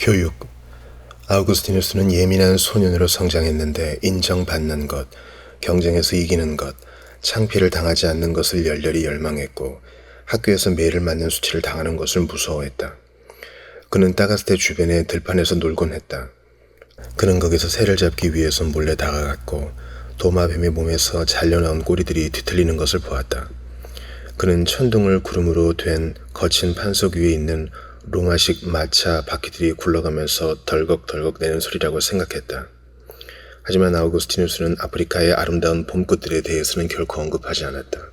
교육. 아우구스티누스는 예민한 소년으로 성장했는데 인정받는 것, 경쟁에서 이기는 것, 창피를 당하지 않는 것을 열렬히 열망했고 학교에서 매를 맞는 수치를 당하는 것을 무서워했다. 그는 따가스테 주변의 들판에서 놀곤 했다. 그는 거기서 새를 잡기 위해서 몰래 다가갔고 도마뱀의 몸에서 잘려나온 꼬리들이 뒤틀리는 것을 보았다. 그는 천둥을 구름으로 된 거친 판석 위에 있는 로마식 마차 바퀴들이 굴러가면서 덜컥덜컥 내는 소리라고 생각했다. 하지만 아우구스티누스는 아프리카의 아름다운 봄꽃들에 대해서는 결코 언급하지 않았다.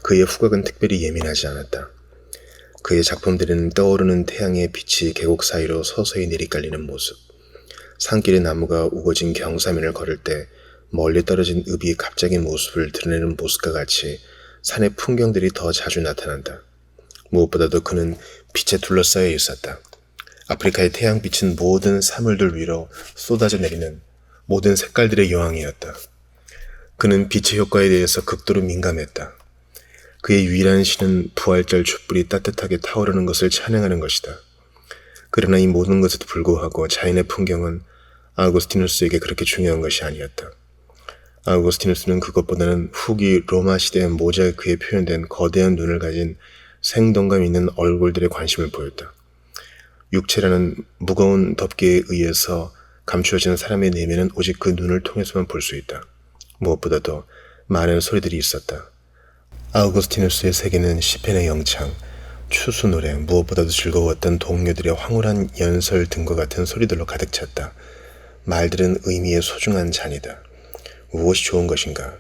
그의 후각은 특별히 예민하지 않았다. 그의 작품들은 떠오르는 태양의 빛이 계곡 사이로 서서히 내리깔리는 모습, 산길의 나무가 우거진 경사면을 걸을 때 멀리 떨어진 읍이 갑자기 모습을 드러내는 모습과 같이 산의 풍경들이 더 자주 나타난다. 무엇보다도 그는 빛에 둘러싸여 있었다. 아프리카의 태양빛은 모든 사물들 위로 쏟아져 내리는 모든 색깔들의 여왕이었다. 그는 빛의 효과에 대해서 극도로 민감했다. 그의 유일한 신은 부활절 촛불이 따뜻하게 타오르는 것을 찬양하는 것이다. 그러나 이 모든 것에도 불구하고 자연의 풍경은 아우구스티누스에게 그렇게 중요한 것이 아니었다. 아우구스티누스는 그것보다는 후기 로마 시대의 모자이크에 표현된 거대한 눈을 가진 생동감 있는 얼굴들에 관심을 보였다. 육체라는 무거운 덮개에 의해서 감추어진 사람의 내면은 오직 그 눈을 통해서만 볼 수 있다. 무엇보다도 많은 소리들이 있었다. 아우구스티누스의 세계는 시편의 영창, 추수 노래, 무엇보다도 즐거웠던 동료들의 황홀한 연설 등과 같은 소리들로 가득 찼다. 말들은 의미의 소중한 잔이다. 무엇이 좋은 것인가?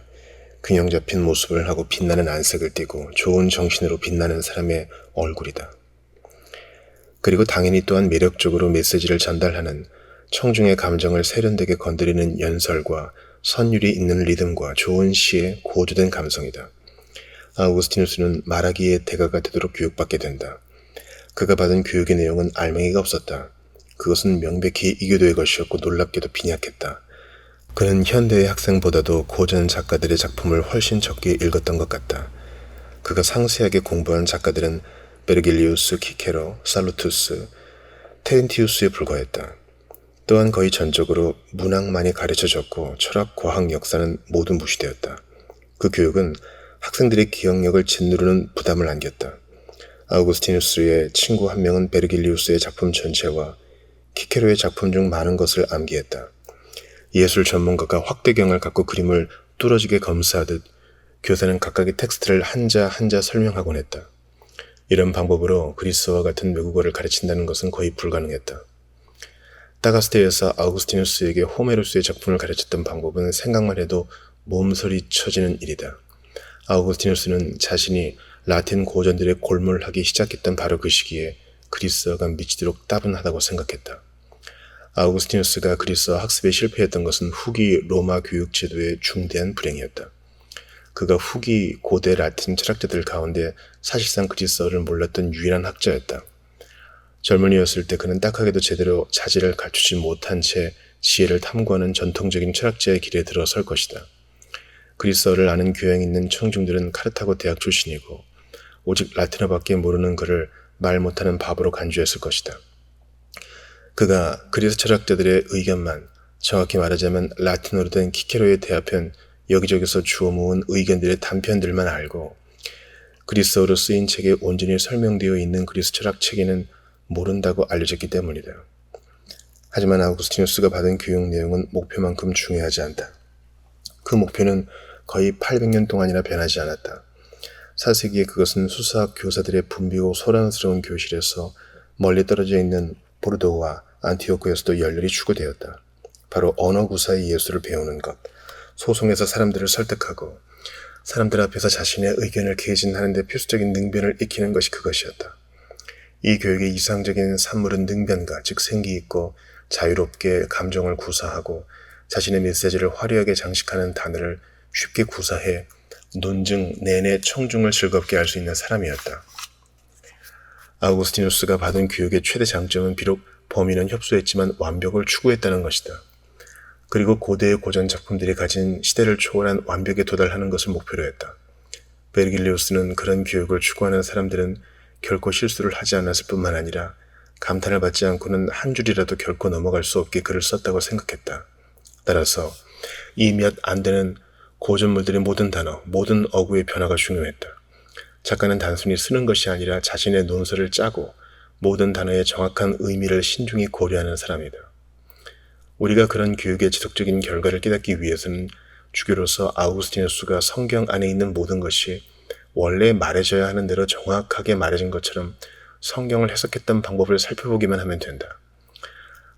균형 잡힌 모습을 하고 빛나는 안색을 띠고 좋은 정신으로 빛나는 사람의 얼굴이다. 그리고 당연히 또한 매력적으로 메시지를 전달하는 청중의 감정을 세련되게 건드리는 연설과 선율이 있는 리듬과 좋은 시의 고조된 감성이다. 아우구스티누스는 말하기에 대가가 되도록 교육받게 된다. 그가 받은 교육의 내용은 알맹이가 없었다. 그것은 명백히 이교도의 것이었고 놀랍게도 빈약했다. 그는 현대의 학생보다도 고전 작가들의 작품을 훨씬 적게 읽었던 것 같다. 그가 상세하게 공부한 작가들은 베르길리우스, 키케로, 살루투스, 테렌티우스에 불과했다. 또한 거의 전적으로 문학만이 가르쳐졌고 철학, 과학, 역사는 모두 무시되었다. 그 교육은 학생들의 기억력을 짓누르는 부담을 안겼다. 아우구스티누스의 친구 한 명은 베르길리우스의 작품 전체와 키케로의 작품 중 많은 것을 암기했다. 예술 전문가가 확대경을 갖고 그림을 뚫어지게 검사하듯 교사는 각각의 텍스트를 한자 한자 설명하곤 했다. 이런 방법으로 그리스어와 같은 외국어를 가르친다는 것은 거의 불가능했다. 따가스테에서 아우구스티누스에게 호메로스의 작품을 가르쳤던 방법은 생각만 해도 몸서리 쳐지는 일이다. 아우구스티누스는 자신이 라틴 고전들의 골몰하기 시작했던 바로 그 시기에 그리스어가 미치도록 따분하다고 생각했다. 아우구스티누스가 그리스어 학습에 실패했던 것은 후기 로마 교육 제도의 중대한 불행이었다. 그가 후기 고대 라틴 철학자들 가운데 사실상 그리스어를 몰랐던 유일한 학자였다. 젊은이였을 때 그는 딱하게도 제대로 자질을 갖추지 못한 채 지혜를 탐구하는 전통적인 철학자의 길에 들어설 것이다. 그리스어를 아는 교양 있는 청중들은 카르타고 대학 출신이고 오직 라틴어밖에 모르는 그를 말 못하는 바보로 간주했을 것이다. 그가 그리스 철학자들의 의견만, 정확히 말하자면 라틴어로 된 키케로에 대합한 여기저기서 주워 모은 의견들의 단편들만 알고 그리스어로 쓰인 책에 온전히 설명되어 있는 그리스 철학 책에는 모른다고 알려졌기 때문이다. 하지만 아우구스티누스가 받은 교육 내용은 목표만큼 중요하지 않다. 그 목표는 거의 800년 동안이나 변하지 않았다. 4세기에 그것은 수사학 교사들의 붐비고 소란스러운 교실에서 멀리 떨어져 있는 보르도와 안티오크에서도 열렬히 추구되었다. 바로 언어 구사의 예술을 배우는 것, 소송에서 사람들을 설득하고 사람들 앞에서 자신의 의견을 개진하는 데 필수적인 능변을 익히는 것이 그것이었다. 이 교육의 이상적인 산물은 능변가, 즉 생기 있고 자유롭게 감정을 구사하고 자신의 메시지를 화려하게 장식하는 단어를 쉽게 구사해 논증 내내 청중을 즐겁게 할 수 있는 사람이었다. 아우구스티누스가 받은 교육의 최대 장점은 비록 범인은 협소했지만 완벽을 추구했다는 것이다. 그리고 고대의 고전 작품들이 가진 시대를 초월한 완벽에 도달하는 것을 목표로 했다. 베르길리우스는 그런 교육을 추구하는 사람들은 결코 실수를 하지 않았을 뿐만 아니라 감탄을 받지 않고는 한 줄이라도 결코 넘어갈 수 없게 글을 썼다고 생각했다. 따라서 이 몇 안 되는 고전물들의 모든 단어, 모든 어구의 변화가 중요했다. 작가는 단순히 쓰는 것이 아니라 자신의 논설을 짜고 모든 단어의 정확한 의미를 신중히 고려하는 사람이다. 우리가 그런 교육의 지속적인 결과를 깨닫기 위해서는 주교로서 아우구스티누스가 성경 안에 있는 모든 것이 원래 말해져야 하는 대로 정확하게 말해진 것처럼 성경을 해석했던 방법을 살펴보기만 하면 된다.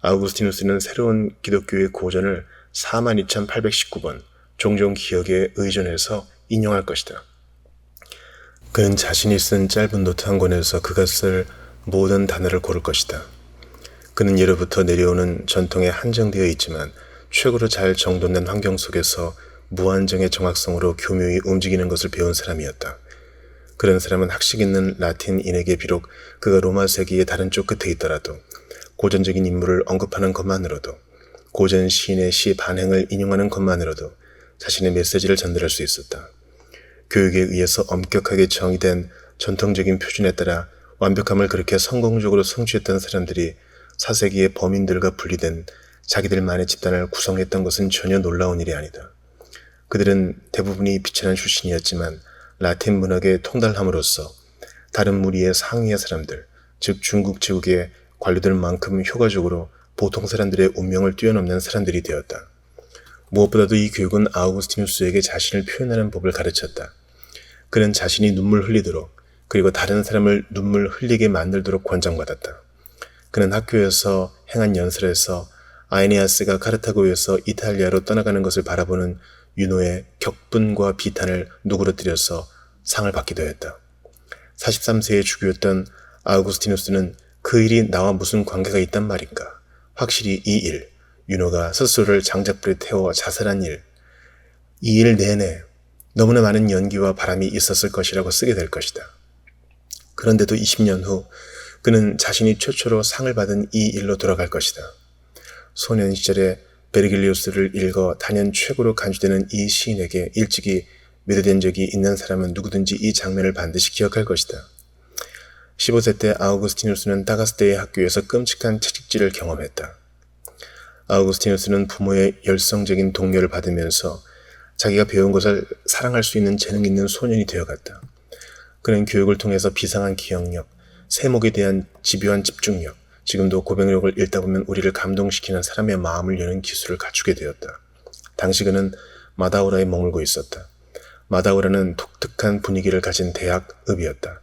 아우구스티누스는 새로운 기독교의 고전을 42,819번 종종 기억에 의존해서 인용할 것이다. 그는 자신이 쓴 짧은 노트 한 권에서 그가 쓸 모든 단어를 고를 것이다. 그는 예로부터 내려오는 전통에 한정되어 있지만 최고로 잘 정돈된 환경 속에서 무한정의 정확성으로 교묘히 움직이는 것을 배운 사람이었다. 그런 사람은 학식 있는 라틴인에게 비록 그가 로마 세계의 다른 쪽 끝에 있더라도 고전적인 인물을 언급하는 것만으로도, 고전 시인의 시 반행을 인용하는 것만으로도 자신의 메시지를 전달할 수 있었다. 교육에 의해서 엄격하게 정의된 전통적인 표준에 따라 완벽함을 그렇게 성공적으로 성취했던 사람들이 4세기의 범인들과 분리된 자기들만의 집단을 구성했던 것은 전혀 놀라운 일이 아니다. 그들은 대부분이 비천한 출신이었지만 라틴 문학의 통달함으로써 다른 무리의 상위의 사람들, 즉 중국 제국의 관료들만큼 효과적으로 보통 사람들의 운명을 뛰어넘는 사람들이 되었다. 무엇보다도 이 교육은 아우구스티누스에게 자신을 표현하는 법을 가르쳤다. 그는 자신이 눈물 흘리도록, 그리고 다른 사람을 눈물 흘리게 만들도록 권장받았다. 그는 학교에서 행한 연설에서 아에네아스가 카르타고에서 이탈리아로 떠나가는 것을 바라보는 유노의 격분과 비탄을 누그러뜨려서 상을 받기도 했다. 43세의 주교였던 아우구스티누스는 그 일이 나와 무슨 관계가 있단 말인가? 확실히 이 일, 유노가 스스로를 장작불에 태워 자살한 일, 이 일 내내 너무나 많은 연기와 바람이 있었을 것이라고 쓰게 될 것이다. 그런데도 20년 후 그는 자신이 최초로 상을 받은 이 일로 돌아갈 것이다. 소년 시절에 베르길리우스를 읽어 단연 최고로 간주되는 이 시인에게 일찍이 매도된 적이 있는 사람은 누구든지 이 장면을 반드시 기억할 것이다. 15세 때 아우구스티누스는 다가스테의 학교에서 끔찍한 채찍질을 경험했다. 아우구스티누스는 부모의 열성적인 독려를 받으면서 자기가 배운 것을 사랑할 수 있는 재능 있는 소년이 되어갔다. 그는 교육을 통해서 비상한 기억력, 세목에 대한 집요한 집중력, 지금도 고백력을 읽다 보면 우리를 감동시키는 사람의 마음을 여는 기술을 갖추게 되었다. 당시 그는 마다우라에 머물고 있었다. 마다우라는 독특한 분위기를 가진 대학읍이었다.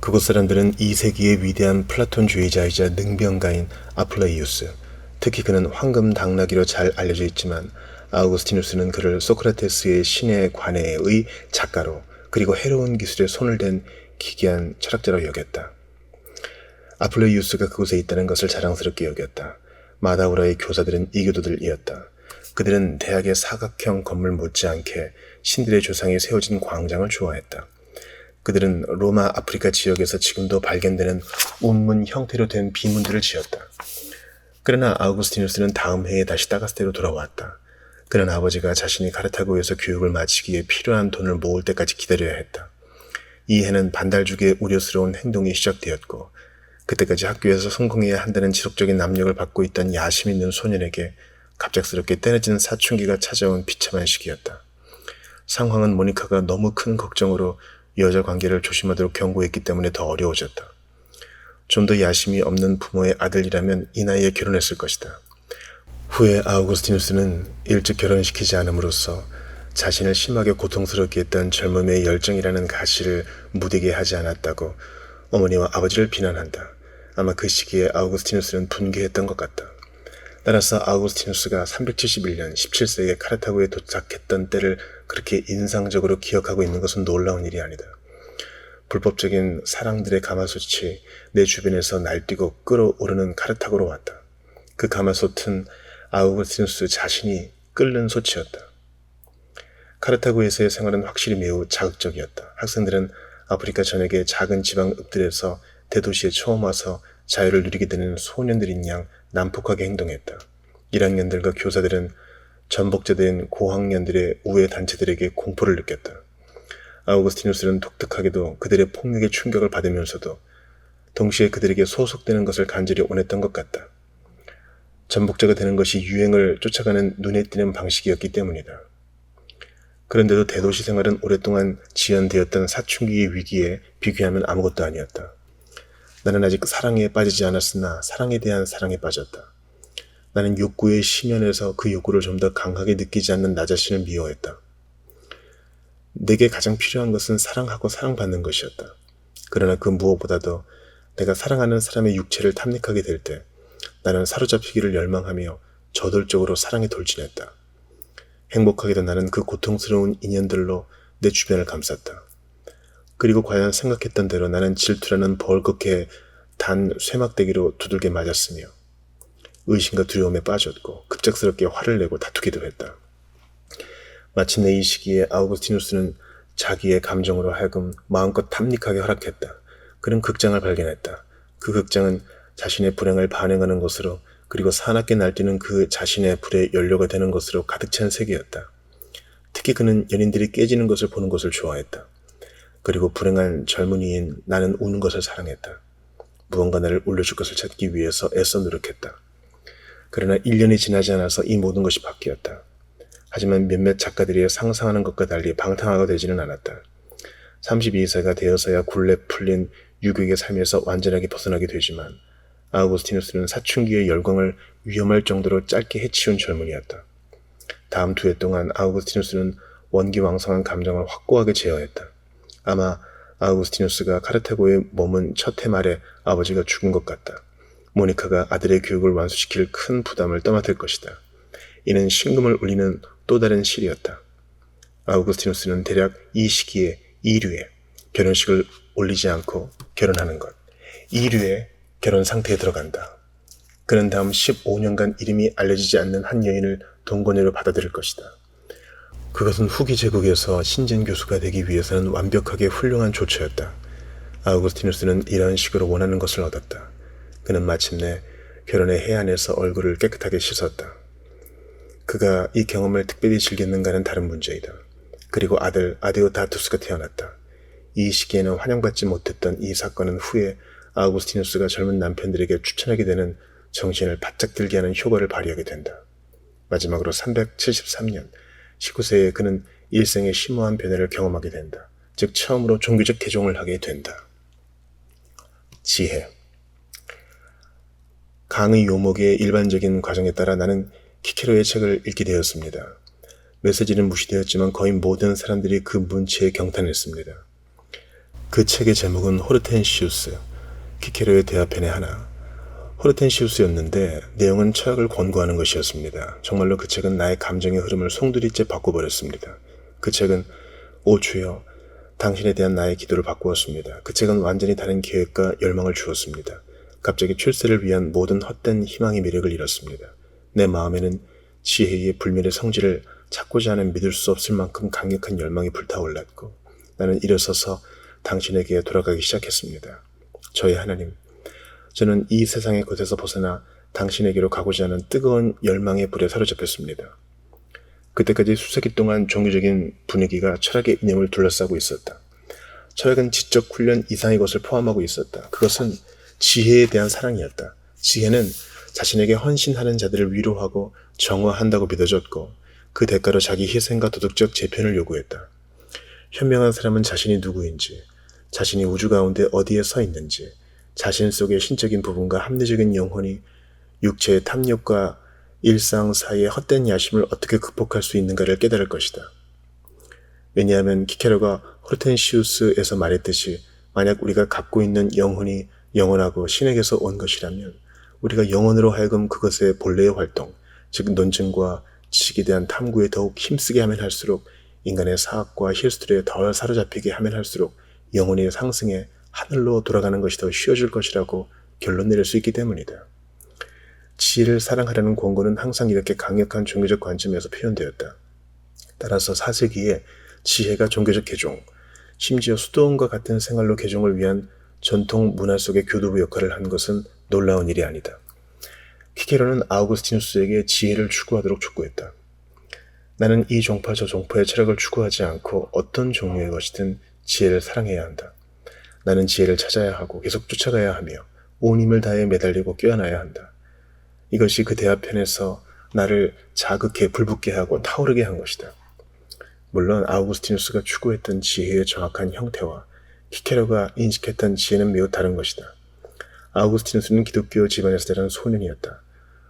그곳 사람들은 2세기의 위대한 플라톤주의자이자 능병가인 아플레이우스, 특히 그는 황금 당나귀로 잘 알려져 있지만 아우구스티누스는 그를 소크라테스의 신의 관해의 작가로, 그리고 해로운 기술에 손을 댄 기괴한 철학자로 여겼다. 아플레이우스가 그곳에 있다는 것을 자랑스럽게 여겼다. 마다우라의 교사들은 이교도들이었다. 그들은 대학의 사각형 건물 못지않게 신들의 조상이 세워진 광장을 좋아했다. 그들은 로마 아프리카 지역에서 지금도 발견되는 운문 형태로 된 비문들을 지었다. 그러나 아우구스티누스는 다음 해에 다시 다가스테로 돌아왔다. 그는 아버지가 자신이 카르타고에서 교육을 마치기에 필요한 돈을 모을 때까지 기다려야 했다. 이 해는 반달죽의 우려스러운 행동이 시작되었고, 그때까지 학교에서 성공해야 한다는 지속적인 압력을 받고 있던 야심 있는 소년에게 갑작스럽게 때려진 사춘기가 찾아온 비참한 시기였다. 상황은 모니카가 너무 큰 걱정으로 여자 관계를 조심하도록 경고했기 때문에 더 어려워졌다. 좀 더 야심이 없는 부모의 아들이라면 이 나이에 결혼했을 것이다. 후에 아우구스티누스는 일찍 결혼시키지 않음으로써 자신을 심하게 고통스럽게 했던 젊음의 열정이라는 가시를 무디게 하지 않았다고 어머니와 아버지를 비난한다. 아마 그 시기에 아우구스티누스는 분개했던 것 같다. 따라서 아우구스티누스가 371년 17세기에 카르타고에 도착했던 때를 그렇게 인상적으로 기억하고 있는 것은 놀라운 일이 아니다. 불법적인 사랑들의 가마솥이 내 주변에서 날뛰고 끓어오르는 카르타고로 왔다. 그 가마솥은 아우구스티누스 자신이 끓는 솥이었다. 카르타고에서의 생활은 확실히 매우 자극적이었다. 학생들은 아프리카 전역의 작은 지방읍들에서 대도시에 처음 와서 자유를 누리게 되는 소년들인 양 난폭하게 행동했다. 1학년들과 교사들은 전복자된 고학년들의 우회 단체들에게 공포를 느꼈다. 아우구스티누스는 독특하게도 그들의 폭력에 충격을 받으면서도 동시에 그들에게 소속되는 것을 간절히 원했던 것 같다. 전복자가 되는 것이 유행을 쫓아가는 눈에 띄는 방식이었기 때문이다. 그런데도 대도시 생활은 오랫동안 지연되었던 사춘기의 위기에 비교하면 아무것도 아니었다. 나는 아직 사랑에 빠지지 않았으나 사랑에 대한 사랑에 빠졌다. 나는 욕구의 심연에서 그 욕구를 좀 더 강하게 느끼지 않는 나 자신을 미워했다. 내게 가장 필요한 것은 사랑하고 사랑받는 것이었다. 그러나 그 무엇보다도 내가 사랑하는 사람의 육체를 탐닉하게 될 때 나는 사로잡히기를 열망하며 저돌적으로 사랑에 돌진했다. 행복하게도 나는 그 고통스러운 인연들로 내 주변을 감쌌다. 그리고 과연 생각했던 대로 나는 질투라는 벌겋게 단 쇠막대기로 두들겨 맞았으며 의심과 두려움에 빠졌고 급작스럽게 화를 내고 다투기도 했다. 마침내 이 시기에 아우구스티누스는 자기의 감정으로 하여금 마음껏 탐닉하게 허락했다. 그는 극장을 발견했다. 그 극장은 자신의 불행을 반영하는 것으로 그리고 사납게 날뛰는 그 자신의 불의 연료가 되는 것으로 가득 찬 세계였다. 특히 그는 연인들이 깨지는 것을 보는 것을 좋아했다. 그리고 불행한 젊은이인 나는 우는 것을 사랑했다. 무언가 나를 울려줄 것을 찾기 위해서 애써 노력했다. 그러나 1년이 지나지 않아서 이 모든 것이 바뀌었다. 하지만 몇몇 작가들이 상상하는 것과 달리 방탕하게 되지는 않았다. 32세가 되어서야 굴레 풀린 유교의 삶에서 완전하게 벗어나게 되지만 아우구스티누스는 사춘기의 열광을 위험할 정도로 짧게 해치운 젊은이였다. 다음 2해 동안 아우구스티누스는 원기왕성한 감정을 확고하게 제어했다. 아마 아우구스티누스가 카르타고에 머문 첫 해 말에 아버지가 죽은 것 같다. 모니카가 아들의 교육을 완수시킬 큰 부담을 떠맡을 것이다. 이는 신금을 울리는 또 다른 시리였다. 아우구스티누스는 대략 이 시기에 2류에 결혼식을 올리지 않고 결혼하는 것, 2류에 결혼 상태에 들어간다. 그는 다음 15년간 이름이 알려지지 않는 한 여인을 동거녀로 받아들일 것이다. 그것은 후기 제국에서 신진 교수가 되기 위해서는 완벽하게 훌륭한 조처였다. 아우구스티누스는 이런 식으로 원하는 것을 얻었다. 그는 마침내 결혼의 해안에서 얼굴을 깨끗하게 씻었다. 그가 이 경험을 특별히 즐겼는가는 다른 문제이다. 그리고 아들 아데오다투스가 태어났다. 이 시기에는 환영받지 못했던 이 사건은 후에 아우구스티누스가 젊은 남편들에게 추천하게 되는 정신을 바짝 들게 하는 효과를 발휘하게 된다. 마지막으로 373년 19세에 그는 일생의 심오한 변화를 경험하게 된다. 즉 처음으로 종교적 개종을 하게 된다. 지혜. 강의 요목의 일반적인 과정에 따라 나는 키케로의 책을 읽게 되었습니다. 메시지는 무시되었지만 거의 모든 사람들이 그 문체에 경탄했습니다. 그 책의 제목은 호르텐시우스, 키케로의 대화편의 하나. 호르텐시우스였는데 내용은 철학을 권고하는 것이었습니다. 정말로 그 책은 나의 감정의 흐름을 송두리째 바꿔버렸습니다. 그 책은 오 주여, 당신에 대한 나의 기도를 바꾸었습니다. 그 책은 완전히 다른 계획과 열망을 주었습니다. 갑자기 출세를 위한 모든 헛된 희망의 매력을 잃었습니다. 내 마음에는 지혜의 불멸의 성질을 찾고자 하는 믿을 수 없을 만큼 강력한 열망이 불타올랐고 나는 일어서서 당신에게 돌아가기 시작했습니다. 저의 하나님, 저는 이 세상의 것에서 벗어나 당신에게로 가고자 하는 뜨거운 열망의 불에 사로잡혔습니다. 그때까지 수세기 동안 종교적인 분위기가 철학의 이념을 둘러싸고 있었다. 철학은 지적 훈련 이상의 것을 포함하고 있었다. 그것은 지혜에 대한 사랑이었다. 지혜는 자신에게 헌신하는 자들을 위로하고 정화한다고 믿어졌고 그 대가로 자기 희생과 도덕적 재편을 요구했다. 현명한 사람은 자신이 누구인지, 자신이 우주 가운데 어디에 서 있는지, 자신 속의 신적인 부분과 합리적인 영혼이 육체의 탐욕과 일상 사이의 헛된 야심을 어떻게 극복할 수 있는가를 깨달을 것이다. 왜냐하면 키케로가 호르텐시우스에서 말했듯이 만약 우리가 갖고 있는 영혼이 영원하고 신에게서 온 것이라면 우리가 영혼으로 하여금 그것의 본래의 활동, 즉 논증과 지식에 대한 탐구에 더욱 힘쓰게 하면 할수록 인간의 사악과 실수들에 덜 사로잡히게 하면 할수록 영혼의 상승에 하늘로 돌아가는 것이 더 쉬워질 것이라고 결론 내릴 수 있기 때문이다. 지혜를 사랑하라는 권고는 항상 이렇게 강력한 종교적 관점에서 표현되었다. 따라서 4세기에 지혜가 종교적 개종, 심지어 수도원과 같은 생활로 개종을 위한 전통 문화 속의 교두부 역할을 한 것은 놀라운 일이 아니다. 키케로는 아우구스티누스에게 지혜를 추구하도록 촉구했다. 나는 이 종파 저 종파의 철학을 추구하지 않고 어떤 종류의 것이든 지혜를 사랑해야 한다. 나는 지혜를 찾아야 하고 계속 쫓아가야 하며 온 힘을 다해 매달리고 껴안아야 한다. 이것이 그 대화편에서 나를 자극해 불붙게 하고 타오르게 한 것이다. 물론 아우구스티누스가 추구했던 지혜의 정확한 형태와 키케로가 인식했던 지혜는 매우 다른 것이다. 아우구스티누스는 기독교 집안에서 자란 소년이었다.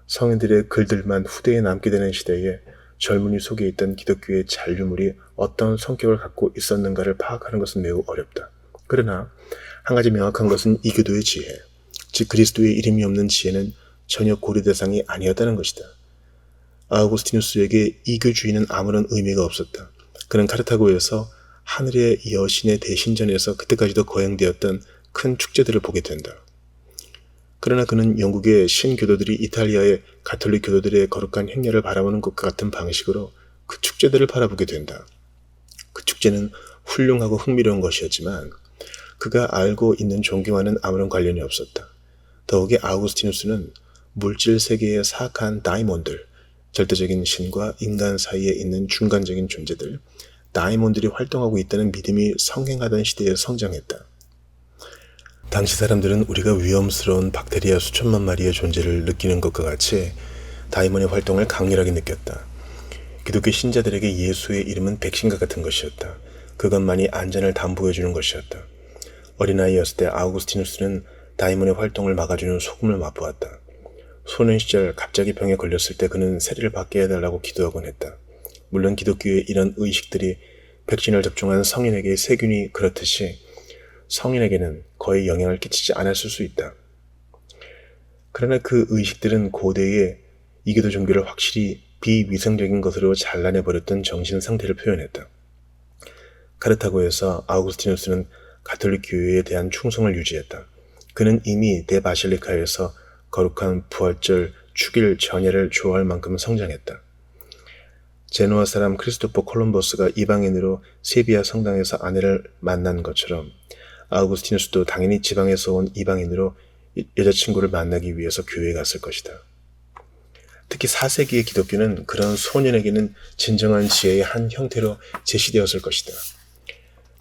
성인들의 글들만 후대에 남게 되는 시대에 젊은이 속에 있던 기독교의 잔류물이 어떤 성격을 갖고 있었는가를 파악하는 것은 매우 어렵다. 그러나 한 가지 명확한 것은 이교도의 지혜, 즉 그리스도의 이름이 없는 지혜는 전혀 고려 대상이 아니었다는 것이다. 아우구스티누스에게 이교주의는 아무런 의미가 없었다. 그는 카르타고에서 하늘의 여신의 대신전에서 그때까지도 거행되었던 큰 축제들을 보게 된다. 그러나 그는 영국의 신교도들이 이탈리아의 가톨릭 교도들의 거룩한 행렬을 바라보는 것과 같은 방식으로 그 축제들을 바라보게 된다. 그 축제는 훌륭하고 흥미로운 것이었지만 그가 알고 있는 종교와는 아무런 관련이 없었다. 더욱이 아우구스티누스는 물질 세계의 사악한 다이몬들, 절대적인 신과 인간 사이에 있는 중간적인 존재들, 다이몬들이 활동하고 있다는 믿음이 성행하던 시대에 성장했다. 당시 사람들은 우리가 위험스러운 박테리아 수천만 마리의 존재를 느끼는 것과 같이 다이몬의 활동을 강렬하게 느꼈다. 기독교 신자들에게 예수의 이름은 백신과 같은 것이었다. 그것만이 안전을 담보해주는 것이었다. 어린아이였을 때 아우구스티누스는 다이몬의 활동을 막아주는 소금을 맛보았다. 소년 시절 갑자기 병에 걸렸을 때 그는 세례를 받게 해달라고 기도하곤 했다. 물론 기독교의 이런 의식들이 백신을 접종한 성인에게 세균이 그렇듯이 성인에게는 거의 영향을 끼치지 않았을 수 있다. 그러나 그 의식들은 고대의 이교도 종교를 확실히 비위생적인 것으로 잘라내버렸던 정신 상태를 표현했다. 카르타고에서 아우구스티누스는 가톨릭 교회에 대한 충성을 유지했다. 그는 이미 대바실리카에서 거룩한 부활절 축일 전예를 좋아할 만큼 성장했다. 제노아 사람 크리스토퍼 콜럼버스가 이방인으로 세비야 성당에서 아내를 만난 것처럼 아우구스티누스도 당연히 지방에서 온 이방인으로 여자친구를 만나기 위해서 교회에 갔을 것이다. 특히 4세기의 기독교는 그런 소년에게는 진정한 지혜의 한 형태로 제시되었을 것이다.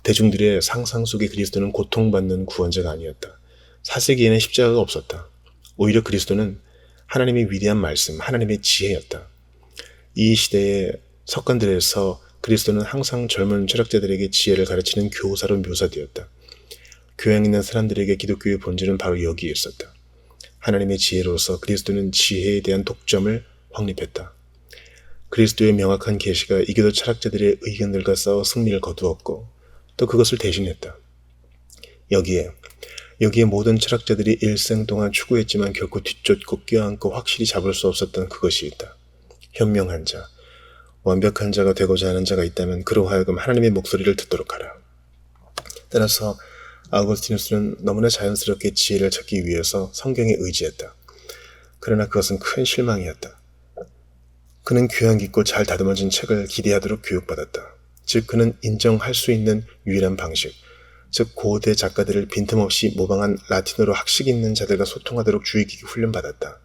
대중들의 상상 속의 그리스도는 고통받는 구원자가 아니었다. 4세기에는 십자가가 없었다. 오히려 그리스도는 하나님의 위대한 말씀, 하나님의 지혜였다. 이 시대의 석관들에서 그리스도는 항상 젊은 철학자들에게 지혜를 가르치는 교사로 묘사되었다. 교양 있는 사람들에게 기독교의 본질은 바로 여기에 있었다. 하나님의 지혜로서 그리스도는 지혜에 대한 독점을 확립했다. 그리스도의 명확한 계시가 이교도 철학자들의 의견들과 싸워 승리를 거두었고 또 그것을 대신했다. 여기에 모든 철학자들이 일생 동안 추구했지만 결코 뒤쫓고 껴안고 확실히 잡을 수 없었던 그것이 있다. 현명한 자, 완벽한 자가 되고자 하는 자가 있다면 그로 하여금 하나님의 목소리를 듣도록 하라. 따라서 아우구스티누스는 너무나 자연스럽게 지혜를 찾기 위해서 성경에 의지했다. 그러나 그것은 큰 실망이었다. 그는 교양 깊고 잘 다듬어진 책을 기대하도록 교육받았다. 즉 그는 인정할 수 있는 유일한 방식, 즉 고대 작가들을 빈틈없이 모방한 라틴어로 학식 있는 자들과 소통하도록 주의 깊게 훈련받았다.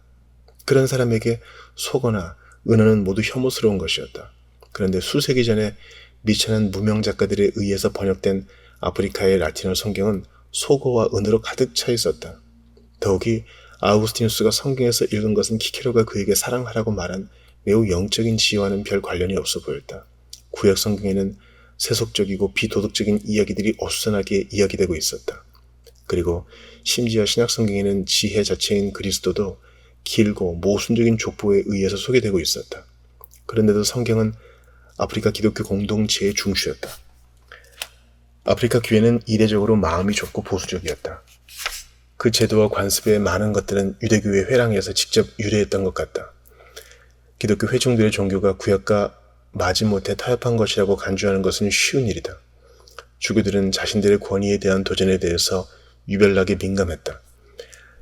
그런 사람에게 속어나 은어는 모두 혐오스러운 것이었다. 그런데 수세기 전에 미천한 무명 작가들에 의해서 번역된 아프리카의 라틴어 성경은 속어와 은어로 가득 차 있었다. 더욱이 아우구스티누스가 성경에서 읽은 것은 키케로가 그에게 사랑하라고 말한 매우 영적인 지혜와는 별 관련이 없어 보였다. 구약 성경에는 세속적이고 비도덕적인 이야기들이 어수선하게 이야기되고 있었다. 그리고 심지어 신약 성경에는 지혜 자체인 그리스도도 길고 모순적인 족보에 의해서 소개되고 있었다. 그런데도 성경은 아프리카 기독교 공동체의 중추였다. 아프리카 교회는 이례적으로 마음이 좁고 보수적이었다. 그 제도와 관습의 많은 것들은 유대교의 회랑에서 직접 유래했던 것 같다. 기독교 회중들의 종교가 구약과 마지못해 타협한 것이라고 간주하는 것은 쉬운 일이다. 주교들은 자신들의 권위에 대한 도전에 대해서 유별나게 민감했다.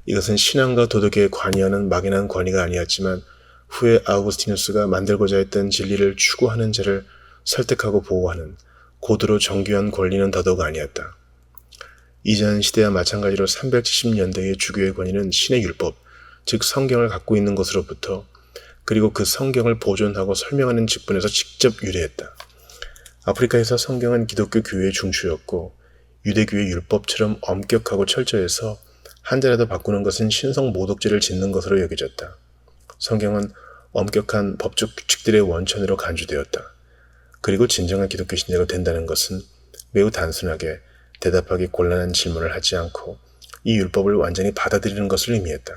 이것은 신앙과 도덕에 관여하는 막연한 권위가 아니었지만 후에 아우구스티누스가 만들고자 했던 진리를 추구하는 자를 설득하고 보호하는 고도로 정교한 권리는 더더욱 아니었다. 이전 시대와 마찬가지로 370년대의 주교의 권위는 신의 율법, 즉 성경을 갖고 있는 것으로부터 그리고 그 성경을 보존하고 설명하는 직분에서 직접 유래했다. 아프리카에서 성경은 기독교 교회의 중추였고 유대교의 율법처럼 엄격하고 철저해서 한 자라도 바꾸는 것은 신성 모독죄를 짓는 것으로 여겨졌다. 성경은 엄격한 법적 규칙들의 원천으로 간주되었다. 그리고 진정한 기독교 신자가 된다는 것은 매우 단순하게 대답하기 곤란한 질문을 하지 않고 이 율법을 완전히 받아들이는 것을 의미했다.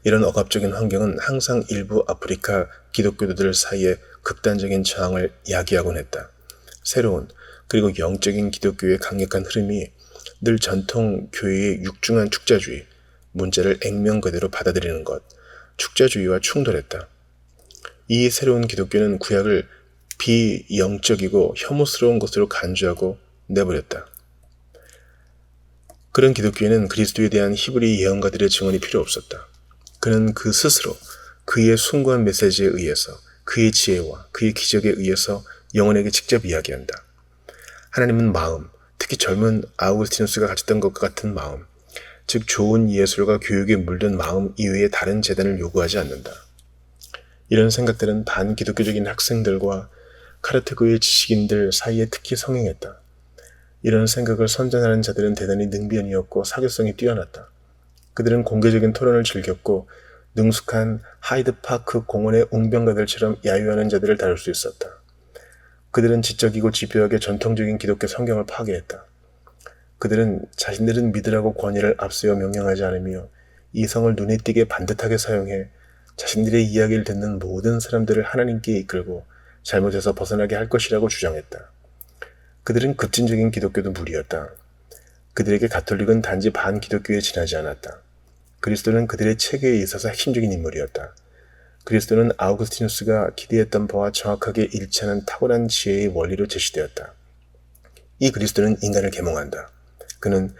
이런 억압적인 환경은 항상 일부 아프리카 기독교도들 사이에 극단적인 저항을 야기하곤 했다. 새로운 그리고 영적인 기독교의 강력한 흐름이 늘 전통 교회의 육중한 축자주의, 문자를 액면 그대로 받아들이는 것, 축자주의와 충돌했다. 이 새로운 기독교는 구약을 비영적이고 혐오스러운 것으로 간주하고 내버렸다. 그런 기독교에는 그리스도에 대한 히브리 예언가들의 증언이 필요 없었다. 그는 그 스스로 그의 숭고한 메시지에 의해서 그의 지혜와 그의 기적에 의해서 영혼에게 직접 이야기한다. 하나님은 마음, 특히 젊은 아우구스티누스가 가졌던 것과 같은 마음, 즉 좋은 예술과 교육에 물든 마음 이외의 다른 재단을 요구하지 않는다. 이런 생각들은 반기독교적인 학생들과 카르타고의 지식인들 사이에 특히 성행했다. 이런 생각을 선전하는 자들은 대단히 능비현이었고 사교성이 뛰어났다. 그들은 공개적인 토론을 즐겼고 능숙한 하이드파크 공원의 웅변가들처럼 야유하는 자들을 다룰 수 있었다. 그들은 지적이고 집요하게 전통적인 기독교 성경을 파괴했다. 그들은 자신들은 믿으라고 권위를 앞세워 명령하지 않으며 이성을 눈에 띄게 반듯하게 사용해 자신들의 이야기를 듣는 모든 사람들을 하나님께 이끌고 잘못에서 벗어나게 할 것이라고 주장했다. 그들은 급진적인 기독교도 무리였다. 그들에게 가톨릭은 단지 반기독교에 지나지 않았다. 그리스도는 그들의 체계에 있어서 핵심적인 인물이었다. 그리스도는 아우구스티누스가 기대했던 바와 정확하게 일치하는 탁월한 지혜의 원리로 제시되었다. 이 그리스도는 인간을 계몽한다. 그는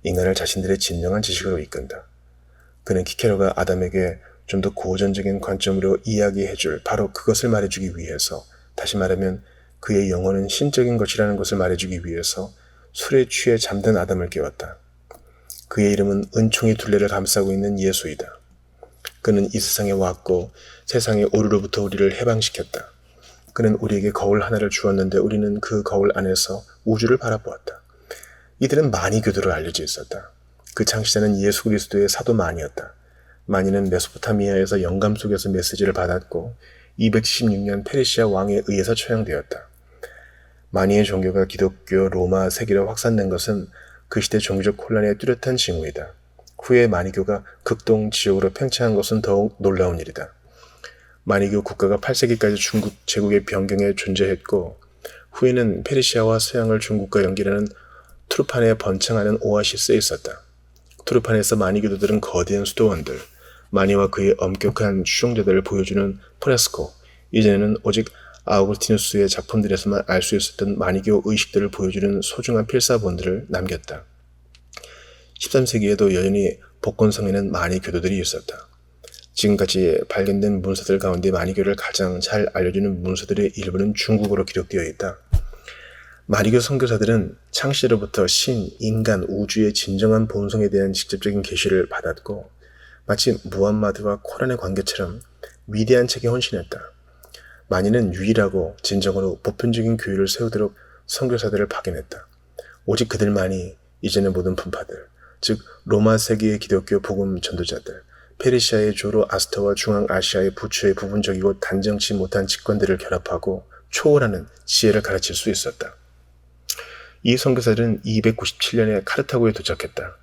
인간을 자신들의 진정한 지식으로 이끈다. 그는 키케로가 아담에게 좀 더 고전적인 관점으로 이야기해줄 바로 그것을 말해주기 위해서, 다시 말하면 그의 영혼은 신적인 것이라는 것을 말해주기 위해서 술에 취해 잠든 아담을 깨웠다. 그의 이름은 은총의 둘레를 감싸고 있는 예수이다. 그는 이 세상에 왔고 세상의 오류로부터 우리를 해방시켰다. 그는 우리에게 거울 하나를 주었는데 우리는 그 거울 안에서 우주를 바라보았다. 이들은 마니교도로 알려져 있었다. 그 창시자는 예수 그리스도의 사도 마니였다. 마니는 메소포타미아에서 영감 속에서 메시지를 받았고 276년 페르시아 왕에 의해서 처형되었다. 마니의 종교가 기독교 로마 세계로 확산된 것은 그 시대 종교적 혼란의 뚜렷한 징후이다. 후에 마니교가 극동 지역으로 팽창한 것은 더욱 놀라운 일이다. 마니교 국가가 8세기까지 중국 제국의 변경에 존재했고 후에는 페르시아와 서양을 중국과 연결하는 투르판에 번창하는 오아시스에 있었다. 투르판에서 마니교도들은 거대한 수도원들, 마니와 그의 엄격한 추종자들을 보여주는 프레스코, 이전에는 오직 아우구스티누스의 작품들에서만 알 수 있었던 마니교 의식들을 보여주는 소중한 필사본들을 남겼다. 13세기에도 여전히 복건성에는 마니교도들이 있었다. 지금까지 발견된 문서들 가운데 마니교를 가장 잘 알려주는 문서들의 일부는 중국어로 기록되어 있다. 마니교 선교사들은 창시로부터 신, 인간, 우주의 진정한 본성에 대한 직접적인 계시를 받았고 마치 무함마드와 코란의 관계처럼 위대한 책에 헌신했다. 마니는 유일하고 진정으로 보편적인 교회를 세우도록 선교사들을 파견했다. 오직 그들만이 이전의 모든 분파들, 즉 로마 세계의 기독교 복음 전도자들, 페르시아의 조로아스터와 중앙아시아의 부처의 부분적이고 단정치 못한 직관들을 결합하고 초월하는 지혜를 가르칠 수 있었다. 이 선교사들은 297년에 카르타고에 도착했다.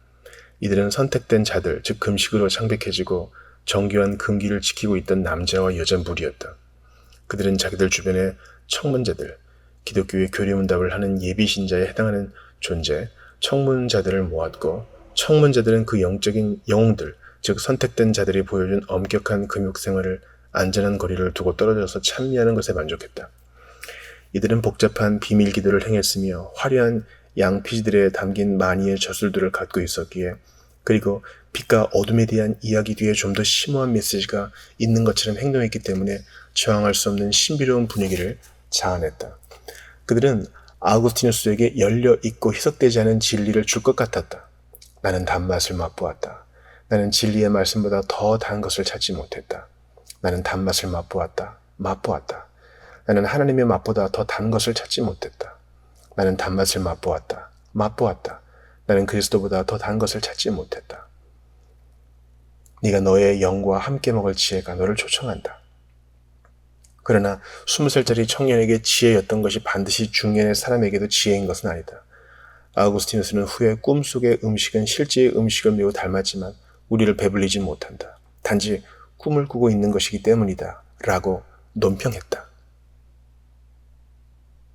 이들은 선택된 자들, 즉 금식으로 창백해지고 정교한 금기를 지키고 있던 남자와 여자 무리였다. 그들은 자기들 주변에 청문자들, 기독교의 교리문답을 하는 예비신자에 해당하는 존재, 청문자들을 모았고 청문자들은 그 영적인 영웅들, 즉 선택된 자들이 보여준 엄격한 금욕생활을 안전한 거리를 두고 떨어져서 찬미하는 것에 만족했다. 이들은 복잡한 비밀 기도를 행했으며 화려한 양피지들에 담긴 마니의 저술들을 갖고 있었기에, 그리고 빛과 어둠에 대한 이야기 뒤에 좀 더 심오한 메시지가 있는 것처럼 행동했기 때문에 저항할 수 없는 신비로운 분위기를 자아냈다. 그들은 아우구스티누스에게 열려있고 희석되지 않은 진리를 줄 것 같았다. 나는 단맛을 맛보았다. 나는 진리의 말씀보다 더 단 것을 찾지 못했다. 나는 단맛을 맛보았다. 나는 하나님의 맛보다 더 단 것을 찾지 못했다. 나는 단맛을 맛보았다. 맛보았다. 나는 그리스도보다 더 단 것을 찾지 못했다. 네가 너의 영과 함께 먹을 지혜가 너를 초청한다. 그러나 20살짜리 청년에게 지혜였던 것이 반드시 중년의 사람에게도 지혜인 것은 아니다. 아우구스티누스는 후에 꿈속의 음식은 실제의 음식을 매우 닮았지만 우리를 배불리지 못한다. 단지 꿈을 꾸고 있는 것이기 때문이다. 라고 논평했다.